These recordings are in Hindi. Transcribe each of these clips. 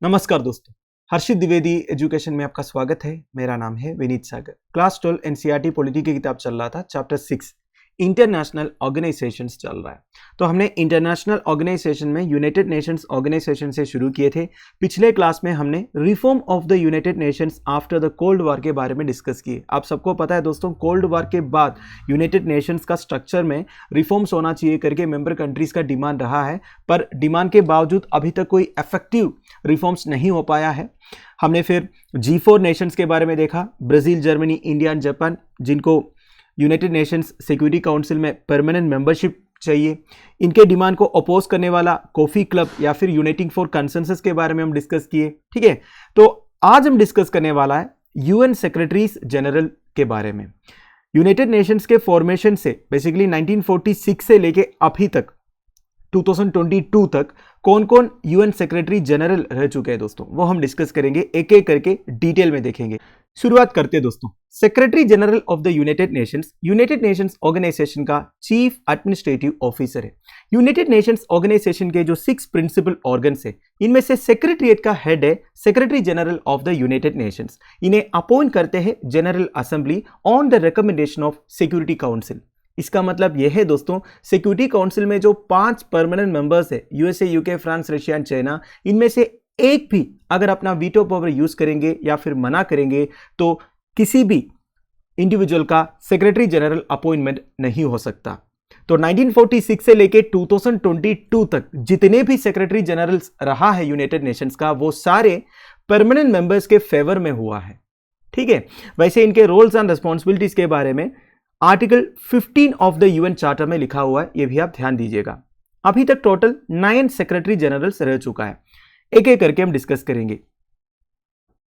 नमस्कार दोस्तों, हर्षित द्विवेदी एजुकेशन में आपका स्वागत है। मेरा नाम है विनीत सागर। क्लास 12 एनसीईआरटी पॉलिटी की किताब चल रहा था, चैप्टर 6 इंटरनेशनल ऑर्गेनाइजेशंस चल रहा है। तो हमने इंटरनेशनल ऑर्गेनाइजेशन में यूनाइटेड नेशंस ऑर्गेनाइजेशन से शुरू किए थे। पिछले क्लास में हमने reform of the United Nations after the cold war के बारे में डिस्कस किए। आप सबको पता है दोस्तों, कोल्ड वॉर के बाद यूनाइटेड नेशंस का स्ट्रक्चर में रिफॉर्म्स होना चाहिए करके मेंबर कंट्रीज का डिमांड रहा है, पर डिमांड के बावजूद अभी तक कोई इफेक्टिव रिफॉर्म्स नहीं हो पाया है। हमने फिर G4 नेशंस के बारे में देखा, Brazil, Germany, India and Japan, जिनको यूनाइटेड नेशंस सिक्योरिटी काउंसिल में परमानेंट मेंबरशिप चाहिए। इनके डिमांड को अपोज करने वाला कॉफी क्लब या फिर यूनाइटिंग फॉर कंसेंसस के बारे में हम डिस्कस किए। ठीक है, तो आज हम डिस्कस करने वाला है यूएन सेक्रेटरीज जनरल के बारे में। यूनाइटेड नेशंस के फॉर्मेशन से बेसिकली 1946 से लेके अभी तक 2022 तक कौन कौन यूएन सेक्रेटरी जनरल रह चुके हैं दोस्तों, वो हम डिस्कस करेंगे, एक एक करके डिटेल में देखेंगे। शुरुआत करते हैं दोस्तों। Secretary general of the United Nations Organisation का चीफ एडमिनिस्ट्रेटिव ऑफिसर है। यूनाइटेड नेशंस ऑर्गेनाइजेशन के जो 6 प्रिंसिपल ऑर्गन्स है, इनमें से सेक्रेटरीट का हेड है secretary general of the United Nations. इन्हें अपॉइंट करते हैं general assembly on the recommendation of security council. इसका मतलब यह है दोस्तों, सिक्योरिटी काउंसिल में जो 5 परमानेंट मेंबर्स है, USA, UK, France, Russia and China, इनमें से एक भी अगर अपना वीटो पावर यूज करेंगे या फिर मना करेंगे तो किसी भी इंडिविजुअल का सेक्रेटरी जनरल अपॉइंटमेंट नहीं हो सकता। तो 1946 से लेके 2022 तक जितने भी सेक्रेटरी जनरल्स रहा है यूनाइटेड नेशंस का, वो सारे परमानेंट मेंबर्स के फेवर में हुआ है। ठीक है, वैसे इनके रोल्स एंड रिस्पॉन्सिबिलिटीज के बारे में article 15 of the UN charter में लिखा हुआ है, ये भी आप ध्यान दीजिएगा। अभी तक टोटल 9 सेक्रेटरी जनरल्स रह चुका है, एक एक करके हम डिस्कस करेंगे।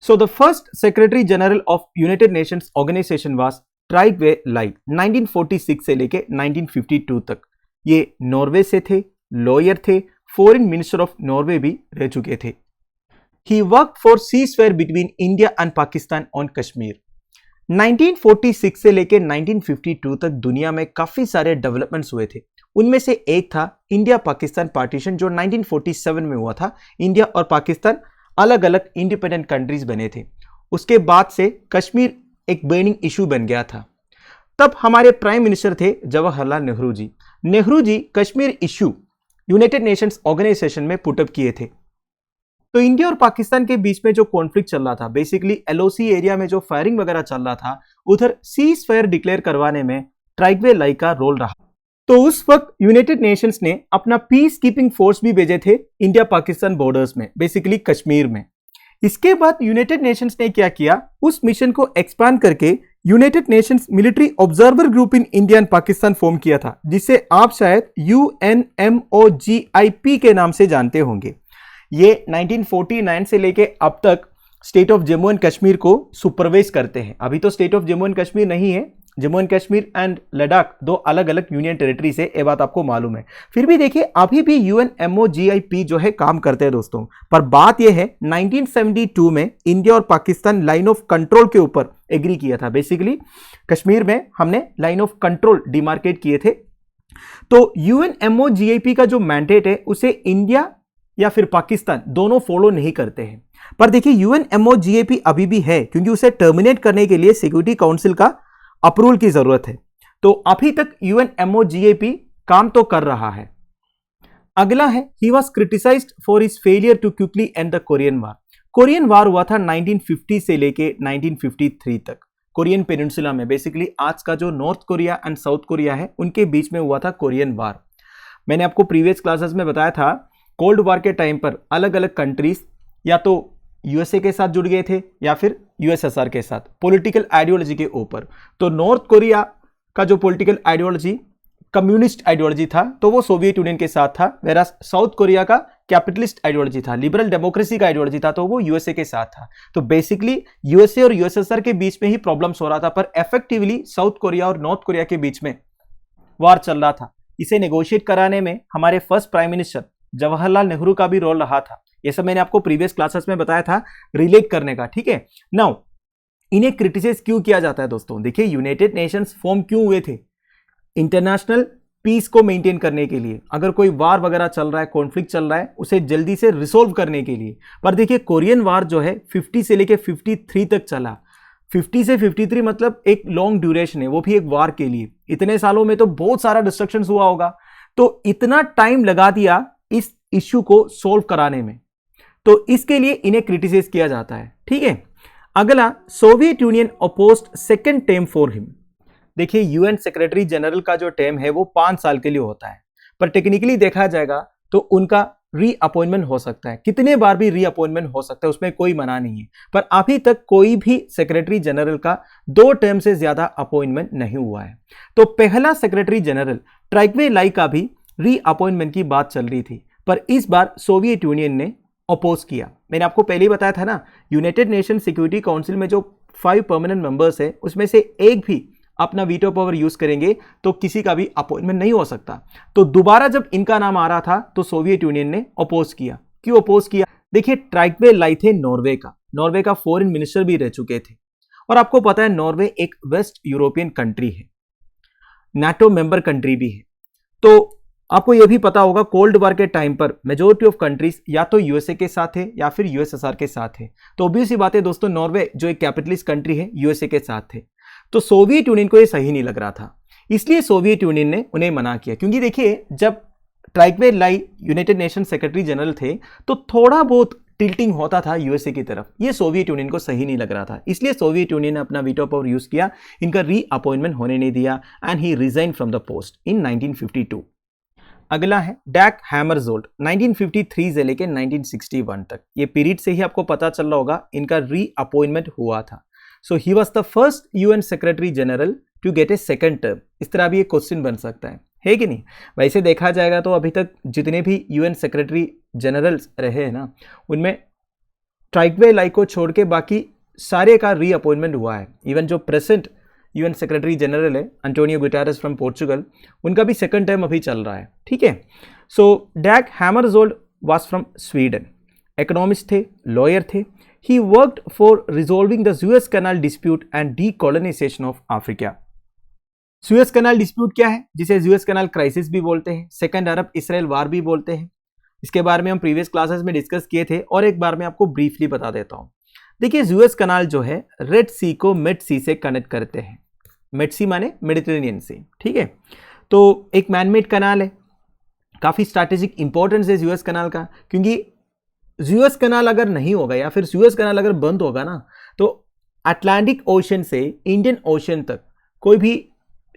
So the first secretary general of United Nations organization was Trygve like 1946 से लेके 1952 तक। ये नॉर्वे से थे, लॉयर थे, फॉरेन मिनिस्टर ऑफ नॉर्वे भी रह चुके थे। He work for ceasefire between India and Pakistan on Kashmir. 1946 से लेकर 1952 तक दुनिया में काफी सारे डेवलपमेंट्स हुए थे। उनमें से एक था इंडिया पाकिस्तान पार्टीशन, जो 1947 में हुआ था। इंडिया और पाकिस्तान अलग अलग इंडिपेंडेंट कंट्रीज बने थे। उसके बाद से कश्मीर एक बर्निंग इशू बन गया था। तब हमारे प्राइम मिनिस्टर थे Jawaharlal Nehru ji. Nehru ji Kashmir issue United Nations organization में पुटअप किए थे। तो इंडिया और पाकिस्तान के बीच में जो कॉन्फ्लिक्ट चल रहा था, बेसिकली एलओसी एरिया में जो फायरिंग वगैरह चल रहा था, उधर सीज फायर डिक्लेयर करवाने में ट्राइगवे लाइक का रोल रहा। तो उस वक्त यूनाइटेड नेशंस ने अपना पीस कीपिंग फोर्स भी भेजे थे इंडिया पाकिस्तान बॉर्डर्स में, बेसिकली कश्मीर में। इसके बाद यूनाइटेड नेशंस ने क्या किया, उस मिशन को एक्सपांड करके United Nations military observer group in India and Pakistan form किया था, जिसे आप शायद UNMOGIP के नाम से जानते होंगे। ये 1949 से लेके अब तक state of Jammu and Kashmir को सुपरवाइज करते हैं। अभी तो state of Jammu and Kashmir नहीं है, जम्मू एंड कश्मीर एंड लद्दाख 2 अलग अलग यूनियन टेरिटरीज है, ये बात आपको मालूम है। फिर भी देखिए, अभी भी UNMOGIP जो है काम करते हैं दोस्तों। पर बात यह है, 1972 में इंडिया और पाकिस्तान लाइन ऑफ कंट्रोल के ऊपर एग्री किया था। बेसिकली कश्मीर में हमने लाइन ऑफ कंट्रोल डिमार्केट किए थे। तो UNMOGIP का जो मैंडेट है, उसे इंडिया या फिर पाकिस्तान दोनों फॉलो नहीं करते हैं। पर देखिए, UNMOGIP अभी भी है, क्योंकि उसे टर्मिनेट करने के लिए सिक्योरिटी काउंसिल का अप्रूवल की जरूरत है। तो अभी तक UNMOGIP काम तो कर रहा है। अगला है, he was criticized for his failure to quickly end the Korean war. Korean war हुआ था 1950 से लेके 1953 तक, कोरियन पेनिनसुला में। बेसिकली आज का जो north Korea and south Korea है, उनके बीच में हुआ था कोरियन वार। मैंने आपको प्रीवियस क्लासेस में बताया था, कोल्ड वार के टाइम पर अलग अलग कंट्रीज या तो यूएसए के साथ जुड़ गए थे या फिर यूएसएसआर के साथ पॉलिटिकल आइडियोलॉजी के ऊपर। तो नॉर्थ कोरिया का जो पॉलिटिकल आइडियोलॉजी कम्युनिस्ट आइडियोलॉजी था, तो वो सोवियत यूनियन के साथ था। वेरास साउथ कोरिया का कैपिटलिस्ट आइडियोलॉजी था, लिबरल डेमोक्रेसी का आइडियोलॉजी था, तो वो यूएसए के साथ था। तो बेसिकली यूएसए और यूएसएसआर के बीच में ही प्रॉब्लम्स हो रहा था, पर इफेक्टिवली साउथ कोरिया और नॉर्थ कोरिया के बीच में वार चल रहा था। इसे नेगोशिएट कराने में हमारे first prime minister Jawaharlal Nehru का भी रोल रहा था। ये सब मैंने आपको प्रीवियस क्लासेस में बताया था, रिलेट करने का। ठीक है, नाउ इन्हें क्रिटिसाइज क्यों किया जाता है दोस्तों? देखिए, यूनाइटेड नेशंस फॉर्म क्यों हुए थे? इंटरनेशनल पीस को मेंटेन करने के लिए, अगर कोई वार वगैरह चल रहा है, कॉन्फ्लिक्ट चल रहा है, उसे जल्दी से रिसोल्व करने के लिए। पर देखिए कोरियन वार जो है 50 से लेके 53 तक चला। 50 से 53 मतलब एक लॉन्ग ड्यूरेशन है, वो भी एक वार के लिए। इतने सालों में तो बहुत सारा डिस्ट्रक्शन हुआ होगा, तो इतना टाइम लगा दिया इस इश्यू को सोल्व कराने में, तो इसके लिए इन्हें क्रिटिसाइज किया जाता है। ठीक है, अगला, Soviet union opposed second term for him. देखिए यूएन सेक्रेटरी जनरल का जो टर्म है वो 5 साल के लिए होता है, पर टेक्निकली देखा जाएगा तो उनका रीअपॉइंटमेंट हो सकता है, कितने बार भी रीअपॉइंटमेंट हो सकता है, उसमें कोई मना नहीं है। पर अभी तक कोई भी सेक्रेटरी जनरल का 2 टर्म से ज्यादा अपॉइंटमेंट नहीं हुआ है। तो पहला सेक्रेटरी जनरल ट्राइक्वे लाई का भी रीअपॉइंटमेंट की बात चल रही थी, पर इस बार सोवियत यूनियन ने अपोज किया। मैंने आपको पहले ही बताया था ना, यूनाइटेड नेशन सिक्योरिटी काउंसिल में जो 5 परमानेंट मेंबर्स है उसमें से एक भी अपना वीटो पावर यूज करेंगे तो किसी का भी अपॉइंटमेंट नहीं हो सकता। तो दोबारा जब इनका नाम आ रहा था तो सोवियत यूनियन ने अपोज किया। क्यों अपोज किया? देखिए ट्राइक्वे लाई थे नॉर्वे का फॉरेन मिनिस्टर भी रह चुके थे, और आपको पता है नॉर्वे एक वेस्ट यूरोपियन कंट्री है, नाटो मेंबर कंट्री भी है। तो आपको यह भी पता होगा कोल्ड वॉर के टाइम पर मेजोरिटी ऑफ कंट्रीज या तो यूएसए के साथ है या फिर यूएसएसआर के साथ है। तो ऑब्वियस सी बात है दोस्तों, नॉर्वे जो एक कैपिटलिस्ट कंट्री है यूएसए के साथ थे। तो सोवियत यूनियन को यह सही नहीं लग रहा था, इसलिए सोवियत यूनियन ने उन्हें मना किया। क्योंकि देखिए जब ट्राइक्वे लाई यूनाइटेड नेशन सेक्रेटरी जनरल थे तो थोड़ा बहुत टिल्टिंग होता था यूएसए की तरफ, ये सोवियत यूनियन को सही नहीं लग रहा था, इसलिए सोवियत यूनियन ने अपना वीटो पावर यूज किया, इनका रीअपॉइंटमेंट होने नहीं दिया and he resign from the post इन 1952। अगला है डैग हैमरजोल्ड, 1953 से लेके 1961 तक, ये पीरियड से ही आपको पता चल रहा होगा इनका रीअपॉइंटमेंट हुआ था। So he was the first UN secretary general to get a second term. इस तरह भी ये क्वेश्चन बन सकता है कि नहीं? वैसे देखा जाएगा तो अभी तक जितने भी यूएन सेक्रेटरी जनरल्स रहे हैं ना, उनमें ट्राइक्वे लाई को छोड़ के बाकी सारे का रीअपॉइंटमेंट हुआ है। इवन जो प्रेजेंट यूएन सेक्रेटरी जनरल है एंटोनियो गुटेरेस फ्रॉम पोर्चुगल, उनका भी सेकंड टर्म अभी चल रहा है। ठीक है, सो डैग हैमरजोल्ड वाज फ्रॉम स्वीडन, इकोनॉमिस्ट थे, लॉयर थे। He worked for resolving the Suez canal dispute and decolonisation of Africa. Suez canal dispute क्या है, जिसे सुएज कैनाल क्राइसिस भी बोलते हैं, सेकंड अरब इसराइल वार भी बोलते हैं। इसके बारे में हम प्रीवियस क्लासेस में डिस्कस किए थे, और एक बार मैं आपको ब्रीफली बता देता हूं। देखिए सुएज कैनाल जो है रेड सी को मिड सी से कनेक्ट करते हैं। मिड सी माने मेडिटेरेनियन सी। ठीक है, तो एक मैनमेड कैनाल है, काफी स्ट्रैटेजिक इंपॉर्टेंस है सुएज कैनाल का, क्योंकि सुएज कैनाल अगर नहीं होगा या फिर सुएज कैनाल अगर बंद होगा ना, तो अटलांटिक ओशन से इंडियन ओशन तक कोई भी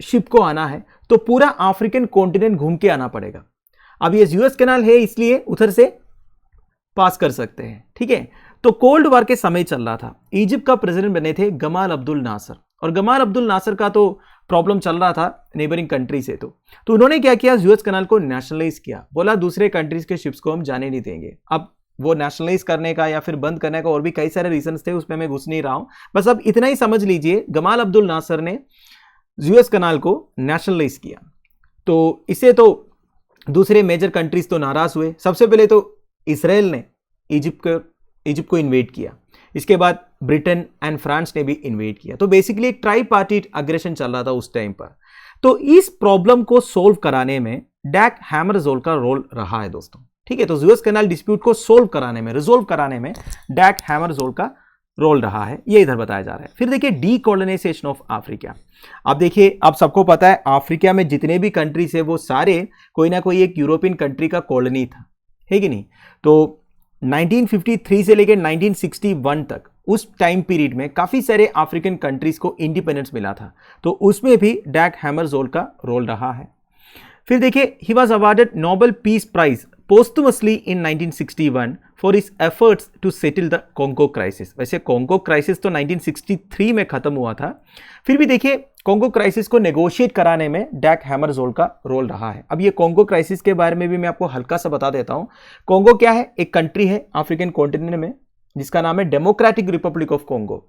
शिप को आना है तो पूरा अफ्रीकन कॉन्टिनेंट घूम के आना पड़ेगा। अब ये सुएज कैनाल है इसलिए उधर से पास कर सकते हैं। ठीक है, तो कोल्ड वॉर के समय चल रहा था, इजिप्ट का प्रेसिडेंट बने थे गमाल अब्दुल नासर, और गमाल अब्दुल नासर का तो प्रॉब्लम चल रहा था नेबरिंग कंट्री से। तो उन्होंने क्या किया, सुएज कैनाल को नेशनलाइज किया, बोला दूसरे कंट्रीज के शिप्स को हम जाने नहीं देंगे। अब वो नेशनलाइज करने का या फिर बंद करने का और भी कई सारे रीजंस थे, उसमें मैं घुस नहीं रहा हूं, बस अब इतना ही समझ लीजिए गमाल अब्दुल नासर ने सुएज कैनाल को नेशनलाइज किया। तो इससे तो दूसरे मेजर कंट्रीज तो नाराज हुए। सबसे पहले तो इसराइल ने इजिप्ट को इन्वेड किया, इसके बाद ब्रिटेन एंड फ्रांस ने भी इन्वेड किया। तो बेसिकली एक ट्राई पार्टी अग्रेशन चल रहा था उस टाइम पर। तो इस प्रॉब्लम को सोल्व कराने में डैग हैमरजोल्ड का रोल रहा है दोस्तों। ठीक है, तो सुएज कैनाल डिस्प्यूट को सोल्व कराने में, रिजोल्व कराने में डैग हैमरजोल्ड का रोल रहा है, ये इधर बताया जा रहा है। फिर देखिए डीकोलोनाइजेशन ऑफ अफ्रीका। अब देखिए, अब सबको पता है अफ्रीका में जितने भी कंट्रीज है वो सारे कोई ना कोई एक यूरोपियन कंट्री का कॉलोनी था, है कि नहीं? तो 1953 से लेकर 1961 तक उस टाइम पीरियड में काफी सारे अफ्रीकन कंट्रीज को इंडिपेंडेंस मिला था, तो उसमें भी डैग हैमरजोल्ड का रोल रहा है। फिर देखिए, he was awarded Nobel peace prize posthumously in 1961 for his efforts to settle the Congo crisis. वैसे कॉन्गो क्राइसिस तो 1963 में खत्म हुआ था, फिर भी देखिए कॉन्गो क्राइसिस को नेगोशिएट कराने में डैग हैमरजोल्ड का रोल रहा है। अब ये कॉन्गो क्राइसिस के बारे में भी मैं आपको हल्का सा बता देता हूं। कॉन्गो क्या है? एक कंट्री है अफ्रीकन कॉन्टिनेंट में जिसका नाम है डेमोक्रेटिक रिपब्लिक ऑफ कॉन्गो।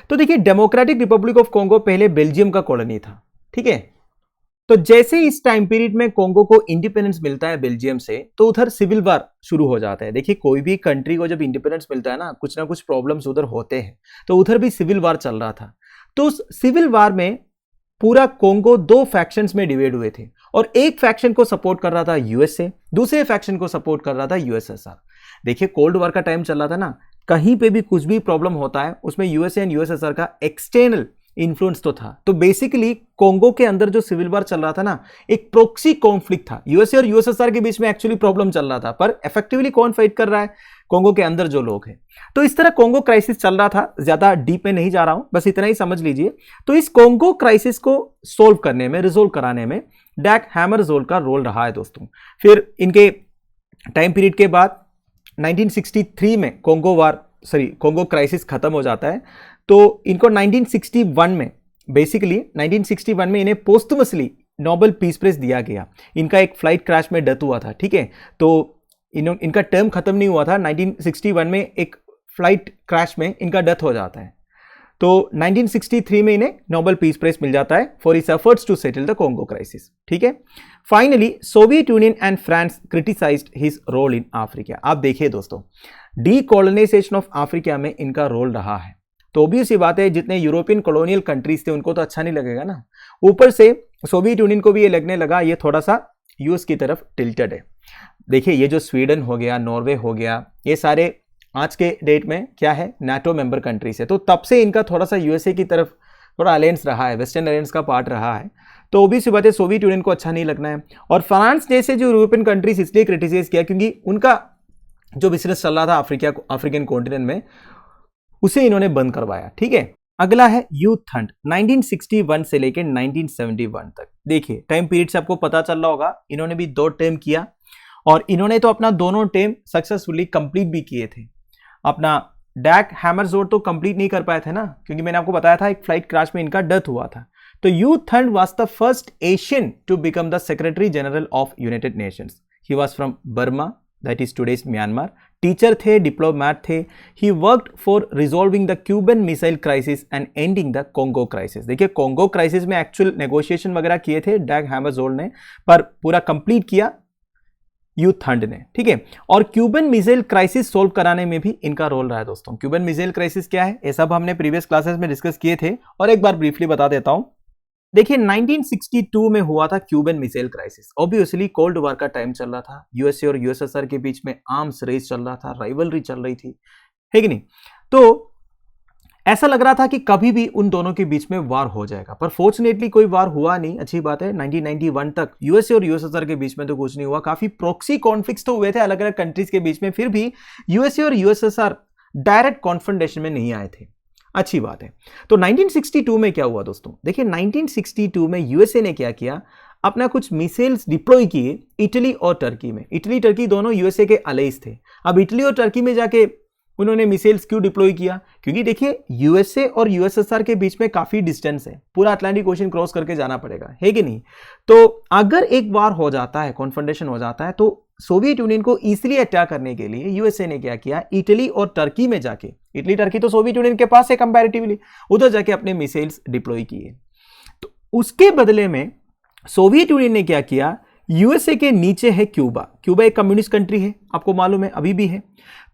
तो देखिए डेमोक्रेटिक रिपब्लिक ऑफ कॉन्गो पहले बेल्जियम का कॉलोनी था। ठीक है, तो जैसे इस टाइम पीरियड में कॉन्गो को इंडिपेंडेंस मिलता है बेल्जियम से, तो उधर सिविल वार शुरू हो जाता है। देखिए कोई भी कंट्री को जब इंडिपेंडेंस मिलता है ना कुछ प्रॉब्लम्स उधर होते हैं, तो उधर भी सिविल वार चल रहा था। तो उस सिविल वार में पूरा कॉन्गो 2 फैक्शंस में डिवाइड हुए थे, और एक फैक्शन को सपोर्ट कर रहा था यूएसए, दूसरे फैक्शन को सपोर्ट कर रहा था यूएसएसआर। देखिए कोल्ड वॉर का टाइम चल रहा था ना, कहीं पे भी कुछ भी प्रॉब्लम होता है उसमें यूएसए एंड यूएसएसआर का एक्सटर्नल इन्फ्लुएंस तो था। तो बेसिकली कोंगो के अंदर जो सिविल वॉर चल रहा था ना, एक प्रोक्सी कॉन्फ्लिक्ट था, यूएसए और यूएसएसआर के बीच में एक्चुअली प्रॉब्लम चल रहा था, पर इफेक्टिवली कौन फाइट कर रहा है, कोंगो के अंदर जो लोग हैं। तो इस तरह कोंगो क्राइसिस चल रहा था, ज्यादा डीप में नहीं जा रहा हूं, बस इतना ही समझ लीजिए। तो इस कोंगो क्राइसिस को सोल्व करने में, रिजोल्व कराने में डैग हैमरजोल्ड का रोल रहा है दोस्तों। फिर इनके टाइम पीरियड के बाद 1963 में कोंगो क्राइसिस खत्म हो जाता है। तो इनको 1961 में, बेसिकली 1961 में इन्हें पोस्टमसली नोबेल पीस प्राइज दिया गया। इनका एक फ्लाइट क्रैश में डेथ हुआ था, ठीक है। तो इनका टर्म खत्म नहीं हुआ था, 1961 में एक फ्लाइट क्रैश में इनका डेथ हो जाता है। तो 1963 में इन्हें नोबेल पीस प्राइज मिल जाता है for his efforts to settle the Congo crisis, ठीक है। Finally Soviet Union and France criticized his role in Africa. आप देखिए दोस्तों, डीकोलोनाइजेशन ऑफ अफ्रीका में इनका रोल रहा है। तो भी सी बात है, जितने यूरोपियन कॉलोनियल कंट्रीज थे उनको तो अच्छा नहीं लगेगा ना, ऊपर से सोवियत यूनियन को भी ये लगने लगा ये थोड़ा सा यूएस की तरफ टिल्टेड है। देखिए ये जो स्वीडन हो गया, नॉर्वे हो गया, ये सारे आज के डेट में क्या है, नाटो मेंबर कंट्रीज है। तो तब से इनका थोड़ा सा यूएसए की तरफ थोड़ा अलायंस रहा है, वेस्टर्न अलायंस का पार्ट रहा है। तो भी सी बात है, सोवियत यूनियन को अच्छा नहीं लगना है। और फ्रांस जैसे जो यूरोपियन कंट्रीज इसलिए क्रिटिसाइज किया क्योंकि उनका जो बिजनेस चल रहा था अफ्रीकन कॉन्टिनेंट में, उसे इन्होंने बंद करवाया, ठीक है। अगला है यूथ फ्रंट, 1961 से लेकर 1971 तक। देखिए टाइम पीरियड से आपको पता चल रहा होगा, इन्होंने भी 2 टर्म किया और इन्होंने तो अपना दोनों टर्म सक्सेसफुली कंप्लीट भी किए थे। अपना डैग हैमरजोल्ड तो कंप्लीट नहीं कर पाए थे ना, क्योंकि मैंने आपको बताया था एक फ्लाइट क्रैश में इनका डेथ हुआ था। तो U Thant was the first Asian to become the secretary general of United Nations. He was from Burma, that is today's Myanmar. Teacher थे, डिप्लोमैट थे। He worked for resolving the Cuban missile crisis and ending the Congo crisis. देखिए कोंगो क्राइसिस में एक्चुअल नेगोशिएशन वगैरह किए थे डैग हैमरजोल्ड ने, पर पूरा कंप्लीट किया यूथ फ्रंट ने, ठीक है। और क्यूबन मिसाइल क्राइसिस सोल्व कराने में भी इनका रोल रहा है दोस्तों। क्यूबन मिसाइल क्राइसिस क्या है, ये सब हमने प्रीवियस क्लासेस में डिस्कस किए थे और एक बार ब्रीफली बता देता हूं। देखिए 1962 में हुआ था Cuban missile crisis. Obviously cold war का टाइम चल रहा था, यूएसए और यूएसएसआर के बीच में आर्म्स रेस चल रहा था, राइवलरी चल रही थी, है कि नहीं। तो ऐसा लग रहा था कि कभी भी उन दोनों के बीच में वार हो जाएगा, पर फॉर्चुनेटली कोई वार हुआ नहीं, अच्छी बात है। 1991 तक यूएसए और यूएसएसआर के बीच में तो कुछ नहीं हुआ। काफी प्रॉक्सी कॉन्फ्लिक्ट्स तो हुए थे अलग अलग कंट्रीज के बीच में, फिर भी यूएसए और यूएसएसआर डायरेक्ट कॉन्फ्रंटेशन में नहीं आए थे, अच्छी बात है। तो 1962 में क्या हुआ दोस्तों, देखिए 1962 में यूएसए ने क्या किया, अपना कुछ मिसाइल्स डिप्लॉय किए इटली और टर्की में। इटली टर्की दोनों यूएसए के अलाइज थे। अब इटली और टर्की में जाके उन्होंने मिसाइल्स क्यों डिप्लॉय किया, क्योंकि देखिए यूएसए और यूएसएसआर के बीच में काफी डिस्टेंस है, पूरा अटलांटिक ओशन क्रॉस करके जाना पड़ेगा, है कि नहीं। तो अगर एक वार हो जाता है, कॉन्फ्रंटेशन हो जाता है, तो सोवियत यूनियन को इजिली अटैक करने के लिए यूएसए ने क्या किया, इटली और टर्की में जाके, इटली टर्की तो सोवियत यूनियन के पास है कंपैरेटिवली, उधर जाके अपने मिसाइल्स डिप्लॉय किए। तो उसके बदले में सोवियत यूनियन ने क्या किया, यूएसए के नीचे है क्यूबा। क्यूबा एक कम्युनिस्ट कंट्री है, आपको मालूम है, अभी भी है।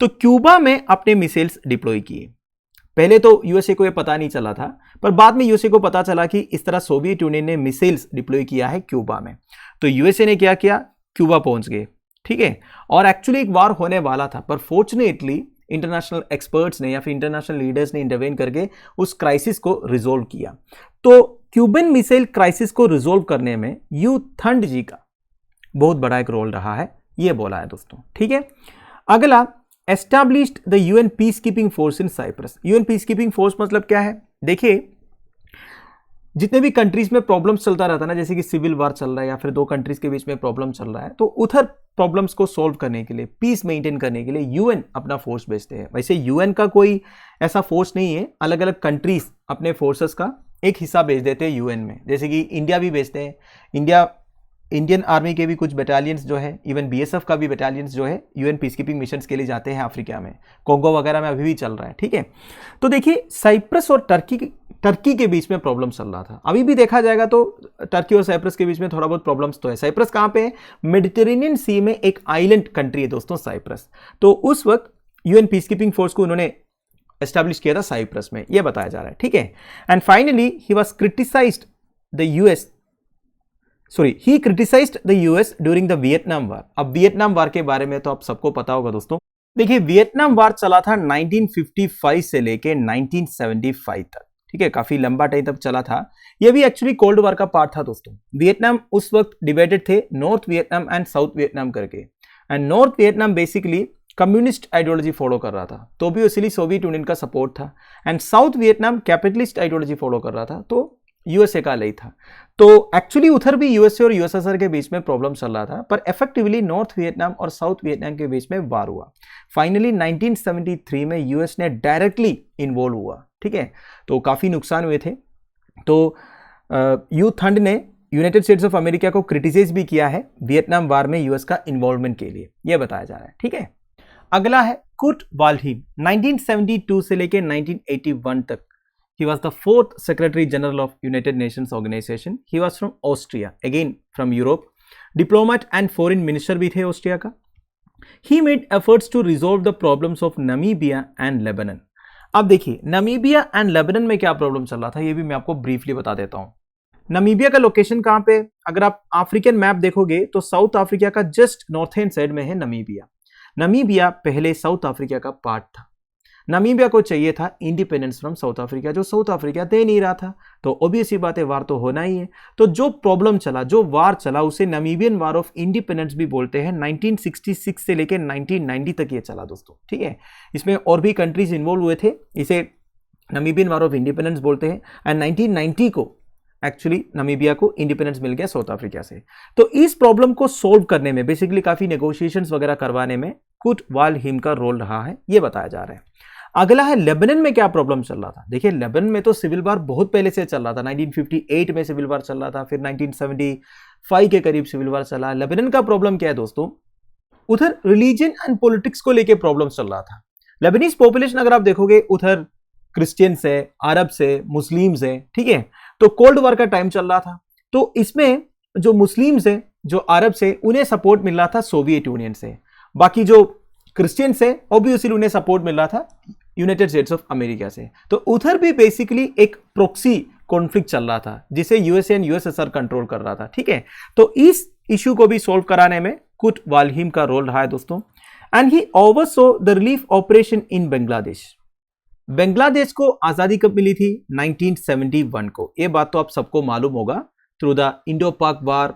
तो क्यूबा में अपने मिसाइल्स डिप्लॉय किए। पहले तो यूएसए को यह पता नहीं चला था, पर बाद में यूएसए को पता चला कि इस तरह सोवियत यूनियन ने मिसाइल्स डिप्लॉय किया है क्यूबा में। तो यूएसए ने क्या किया, क्यूबा पहुंच गए, ठीक है। और एक्चुअली एक वार होने वाला था, पर फॉर्चुनेटली इंटरनेशनल एक्सपर्ट्स ने या फिर इंटरनेशनल लीडर्स ने इंटरवेन करके उस क्राइसिस को रिजोल्व किया। तो क्यूबन मिसाइल क्राइसिस को रिजोल्व करने में यूथ फ्रंट जी का बहुत बड़ा एक रोल रहा है, यह बोला है दोस्तों, ठीक है। अगला, established the UN peacekeeping force in Cyprus. UN peacekeeping force मतलब क्या है, देखिए जितने भी कंट्रीज में प्रॉब्लम्स चलता रहता है ना, जैसे कि सिविल वार चल रहा है या फिर 2 कंट्रीज के बीच में प्रॉब्लम चल रहा है, तो उधर प्रॉब्लम्स को सॉल्व करने के लिए, पीस मेंटेन करने के लिए यूएन अपना फोर्स भेजते हैं। वैसे यूएन का कोई ऐसा फोर्स नहीं है, अलग अलग कंट्रीज अपने फोर्सेस का एक हिस्सा भेज देते हैं यूएन में, जैसे कि इंडिया भी भेजते हैं। इंडियन आर्मी के भी कुछ बटालियंस जो है, इवन बीएसएफ का भी बटालियंस जो है यूएन पीस कीपिंग मिशंस के लिए जाते हैं अफ्रीका में, कोंगो वगैरह में अभी भी चल रहा है, ठीक है। तो देखिए साइप्रस और टर्की के बीच में प्रॉब्लम चल रहा था, अभी भी देखा जाएगा तो टर्की और साइप्रस के बीच में थोड़ा बहुत प्रॉब्लम्स तो है। साइप्रस कहाँ पे है, मेडिटेरेनियन सी में एक आइलैंड कंट्री है दोस्तों साइप्रस। तो उस वक्त यूएन पीस कीपिंग फोर्स को उन्होंने एस्टैब्लिश किया था साइप्रस में, यह बताया जा रहा है, ठीक है। And finally he was criticised the US sorry he criticised the US during the Vietnam वार। अब वियतनाम वार के बारे में तो आप सबको पता होगा दोस्तों। देखिए वियतनाम वार चला था 1955 से लेके 1975 तक, ठीक है, काफी लंबा टाइम तक चला था। यह भी एक्चुअली कोल्ड वार का पार्ट था दोस्तों। वियतनाम उस वक्त डिवाइडेड थे north Vietnam and south Vietnam करके, and north Vietnam basically communist ideology follow कर रहा था, तो भी उसलिए सोवियत यूनियन का सपोर्ट था, and south Vietnam capitalist ideology follow कर रहा था, तो यूएसए का ही था। तो एक्चुअली उधर भी यूएसए और यूएसएसआर के बीच में प्रॉब्लम चल रहा था, पर इफेक्टिवली नॉर्थ वियतनाम और साउथ वियतनाम के बीच में वार हुआ। फाइनली 1973 में यूएस ने डायरेक्टली इन्वॉल्व हुआ, ठीक है, तो काफी नुकसान हुए थे। तो यू थंड ने यूनाइटेड स्टेट्स ऑफ अमेरिका को क्रिटिसाइज भी किया है वियतनाम वार में यूएस का इन्वॉल्वमेंट के लिए, यह बताया जा रहा है, ठीक है। अगला है कुर्ट वाल्डहीम। 1972 से लेकर 1981 तक he was the fourth secretary general of United Nations organization. He was from Austria, again from Europe, diplomat and foreign minister भी थे ऑस्ट्रिया का। He made efforts to resolve the problems of Namibia and Lebanon. अब देखिए नामीबिया एंड लेबनान में क्या प्रॉब्लम चल रहा था, ये भी मैं आपको ब्रीफली बता देता हूँ। नामीबिया का लोकेशन कहाँ पे, अगर आप अफ्रीकन मैप देखोगे तो साउथ अफ्रीका का जस्ट नॉर्थर्न साइड में है नामीबिया। नामीबिया पहले साउथ अफ्रीका का पार्ट था। नामीबिया को चाहिए था इंडिपेंडेंस फ्रॉम साउथ अफ्रीका, जो साउथ अफ्रीका दे नहीं रहा था, तो ऑब्वियस ही बात है वार तो होना ही है। तो जो प्रॉब्लम चला, जो वार चला, उसे नामीबियन वार ऑफ इंडिपेंडेंस भी बोलते हैं। 1966 से लेकर 1990 तक ये चला दोस्तों, ठीक है। इसमें और भी कंट्रीज इन्वॉल्व हुए थे, इसे नामीबियन वार ऑफ इंडिपेंडेंस बोलते हैं। एंड 1990 को एक्चुअली नामीबिया को इंडिपेंडेंस मिल गया साउथ अफ्रीका से। तो इस प्रॉब्लम को सोल्व करने में बेसिकली काफी नेगोशिएशंस वगैरह करवाने में कुर्ट वाल्डहीम का रोल रहा है, ये बताया जा रहा है। अगला है लेबनान में क्या प्रॉब्लम चल रहा था। देखिए लेबनान में तो सिविल वार बहुत पहले से चल रहा था, 1958 में सिविल वार चल रहा था, फिर 1975 के करीब सिविल वार चला। लेबनान का प्रॉब्लम क्या है दोस्तों, उधर रिलीजन एंड पॉलिटिक्स को लेकर प्रॉब्लम चल रहा था। लेबनीज पॉपुलेशन अगर आप देखोगे उधर क्रिश्चियंस है, अरब्स है, मुस्लिम्स है, ठीक है। तो कोल्ड वार का टाइम चल रहा था, तो इसमें जो मुस्लिम्स है, जो अरब्स है, उन्हें सपोर्ट मिल रहा था सोवियत यूनियन से। बाकी जो क्रिश्चियंस है ऑब्वियसली उन्हें सपोर्ट मिल रहा था यूनाइटेड स्टेट्स ऑफ अमेरिका से। तो उधर भी बेसिकली एक प्रॉक्सी कॉन्फ्लिक्ट चल रहा था जिसे यूएसए एंड यूएसएसआर कंट्रोल कर रहा था, ठीक है। तो इस इशू को भी सोल्व कराने में कुर्ट वाल्डहीम का रोल रहा है दोस्तों। And he oversaw the relief operation in Bangladesh. Bangladesh को आजादी कब मिली थी, 1971 को। यह बात तो आप सबको मालूम होगा, थ्रू द इंडो पाक वार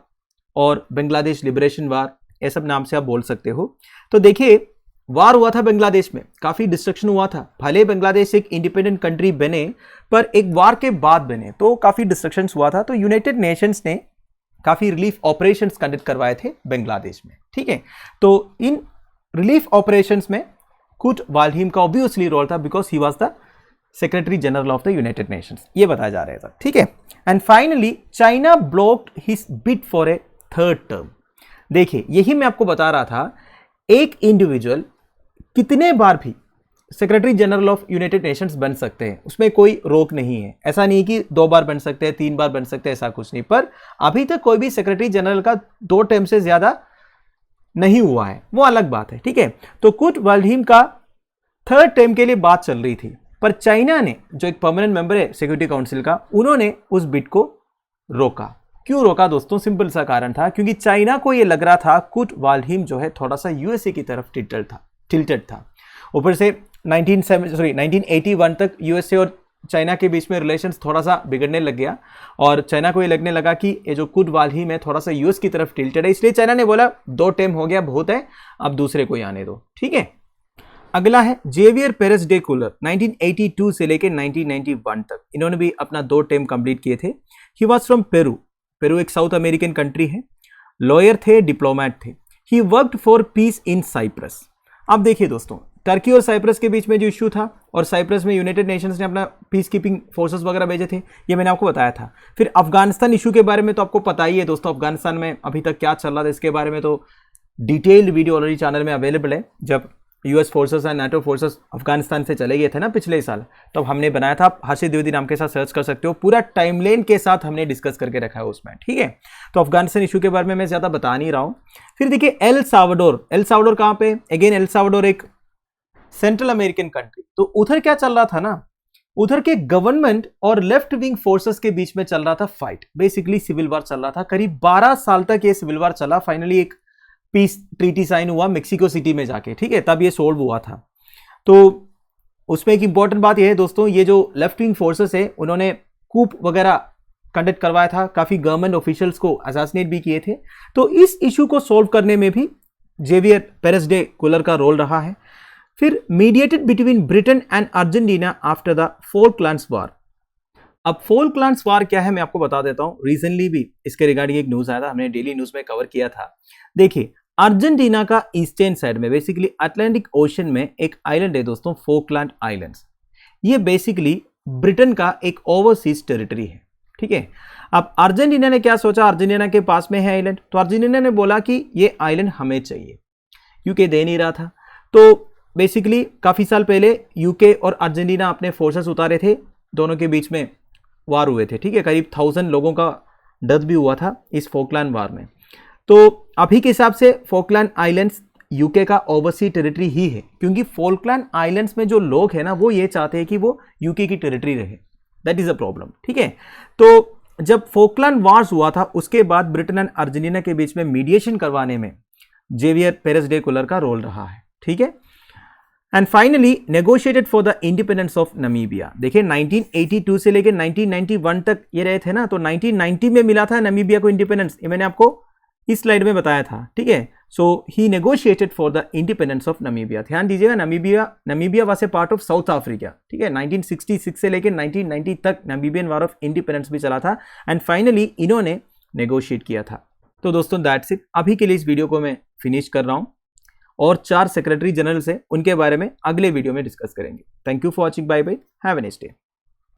और बांग्लादेश लिबरेशन वार, ये सब नाम से आप बोल सकते हो। तो देखिए वार हुआ था बांग्लादेश में, काफी डिस्ट्रक्शन हुआ था। भले बांग्लादेश एक इंडिपेंडेंट कंट्री बने, पर एक वार के बाद बने, तो काफी डिस्ट्रक्शन हुआ था। तो यूनाइटेड नेशंस ने काफी रिलीफ ऑपरेशंस कंडक्ट करवाए थे बांग्लादेश में, ठीक है। तो इन रिलीफ ऑपरेशंस में कुर्ट वाल्डहीम का ऑब्वियसली रोल था, because he was the secretary general of the United Nations, ये बताया जा रहा था, ठीक है। And finally China blocked his bid for a third term. देखिए यही मैं आपको बता रहा था, एक इंडिविजुअल कितने बार भी secretary general of United Nations बन सकते हैं, उसमें कोई रोक नहीं है। ऐसा नहीं कि 2 बार बन सकते हैं, 3 बार बन सकते हैं, ऐसा कुछ नहीं। पर अभी तक कोई भी सेक्रेटरी जनरल का 2 टर्म से ज्यादा नहीं हुआ है, वो अलग बात है, ठीक है। तो कुर्ट वाल्डहीम का थर्ड टर्म के लिए बात चल रही थी, पर चाइना ने, जो एक परमानेंट मेंबर है सिक्योरिटी काउंसिल का, उन्होंने उस बिड को रोका। क्यों रोका दोस्तों, सिंपल सा कारण था, क्योंकि चाइना को यह लग रहा था कुर्ट वाल्डहीम जो है थोड़ा सा यूएसए की तरफ टिल्टेड था। ऊपर से 1981 तक यूएसए और चाइना के बीच में रिलेशंस थोड़ा सा बिगड़ने लग गया, और चाइना को ये लगने लगा कि ये जो कुर्ट वाल्डहीम है थोड़ा सा यूएस की तरफ टिल्टेड है, इसलिए चाइना ने बोला 2 टर्म हो गया, बहुत है, अब दूसरे को आने दो, ठीक है। अगला है जेवियर पेरेस डे कूलर। 1982 से लेकर 1991 तक इन्होंने भी अपना 2 टर्म कंप्लीट किए थे। He was from Peru. Peru एक साउथ अमेरिकन कंट्री है। लॉयर थे, डिप्लोमैट थे। He worked for peace in Cyprus. अब देखिए दोस्तों, टर्की और साइप्रस के बीच में जो इशू था, और साइप्रस में यूनाइटेड नेशंस ने अपना पीस कीपिंग फोर्सेस वगैरह भेजे थे, ये मैंने आपको बताया था। फिर अफगानिस्तान इशू के बारे में तो आपको पता ही है दोस्तों, अफगानिस्तान में अभी तक क्या चल रहा था इसके बारे में तो डिटेल्ड वीडियो ऑलरेडी चैनल में अवेलेबल है। जब US forces and NATO forces Afghanistan से चले गए थे ना पिछले साल, तब हमने बनाया था, हर्षित द्विवेदी नाम के साथ सर्च कर सकते हो, पूरा टाइमलाइन के साथ हमने डिस्कस करके रखा है उसमें, ठीक है। तो अफगानिस्तान इशू के बारे में मैं ज्यादा बता नहीं रहा हूं। फिर देखिए एल साल्वाडोर। एल साल्वाडोर कहां पे, अगेन एल साल्वाडोर एक सेंट्रल अमेरिकन कंट्री। तो उधर क्या चल रहा था ना, उधर के गवर्नमेंट और लेफ्ट विंग फोर्सेस के बीच में चल रहा था फाइट, बेसिकली सिविल वार चल रहा था। करीब 12 साल तक ये सिविल वार चला। फाइनली एक पीस ट्रीटी साइन हुआ मेक्सिको सिटी में जाके, ठीक है, तब ये सोल्व हुआ था। तो उसमें एक इंपॉर्टेंट बात यह है दोस्तों, ये जो लेफ्ट विंग फोर्सेस है उन्होंने कूप वगैरह कंडक्ट करवाया था, काफी गवर्नमेंट ऑफिशियल्स को असैसिनेट भी किए थे। तो इस इशू को सोल्व करने में भी जेवियर पेरेस डे कुलर का रोल रहा है। फिर mediated between Britain and Argentina after the Falklands war. अब फोल्कलैंड्स वार क्या है मैं आपको बता देता हूं। रिसेंटली भी इसके रिगार्डिंग एक न्यूज आया था, हमने डेली न्यूज में कवर किया था। देखिए, अर्जेंटीना का ईस्टर्न साइड में बेसिकली अटलांटिक ओशन में एक आइलैंड है दोस्तों, फोकलैंड आइलैंड्स। ये बेसिकली ब्रिटेन का एक ओवरसीज टेरिटरी है, ठीक है। अब अर्जेंटीना ने क्या सोचा, अर्जेंटीना के पास में है आइलैंड, तो अर्जेंटीना ने बोला कि ये आइलैंड हमें चाहिए। यूके दे नहीं रहा था। तो बेसिकली काफी साल पहले यूके और अर्जेंटीना अपने फोर्सेस उतारे थे, दोनों के बीच में वार हुए थे, ठीक है। करीब 1000 लोगों का डेथ भी हुआ था इस फोकलैंड वार में। तो अभी के हिसाब से फोकलैंड आइलैंड्स यूके का ओवरसी टेरिटरी ही है, क्योंकि फोकलैंड आइलैंड्स में जो लोग हैं ना वो ये चाहते हैं कि वो यूके की टेरिटरी रहे। दैट इज अ प्रॉब्लम, ठीक है। तो जब फोकलैंड वार्स हुआ था उसके बाद ब्रिटेन एंड अर्जेंटीना के बीच में मीडिएशन करवाने में जेवियर पेरेस डे कुलर का रोल रहा है, ठीक है। And finally negotiated for the independence of Namibia. देखिए 1982 से लेकर 1991 तक ये रहे थे ना, तो 1990 में मिला था नामीबिया को इंडिपेंडेंस, ये मैंने आपको इस स्लाइड में बताया था, ठीक है। So he negotiated for the independence of Namibia. ध्यान दीजिएगा, Namibia was a part of South Africa, ठीक है। 1966 से लेकर 1990 तक नामीबियन वार ऑफ इंडिपेंडेंस भी चला था एंड फाइनली इन्होंने नेगोशिएट किया था। तो दोस्तों दैट्स इट। अभी के लिए इस वीडियो को मैं फिनिश कर रहा हूं और 4 सेक्रेटरी जनरल से उनके बारे में अगले वीडियो में डिस्कस करेंगे। Thank you for watching, bye bye, have a nice day.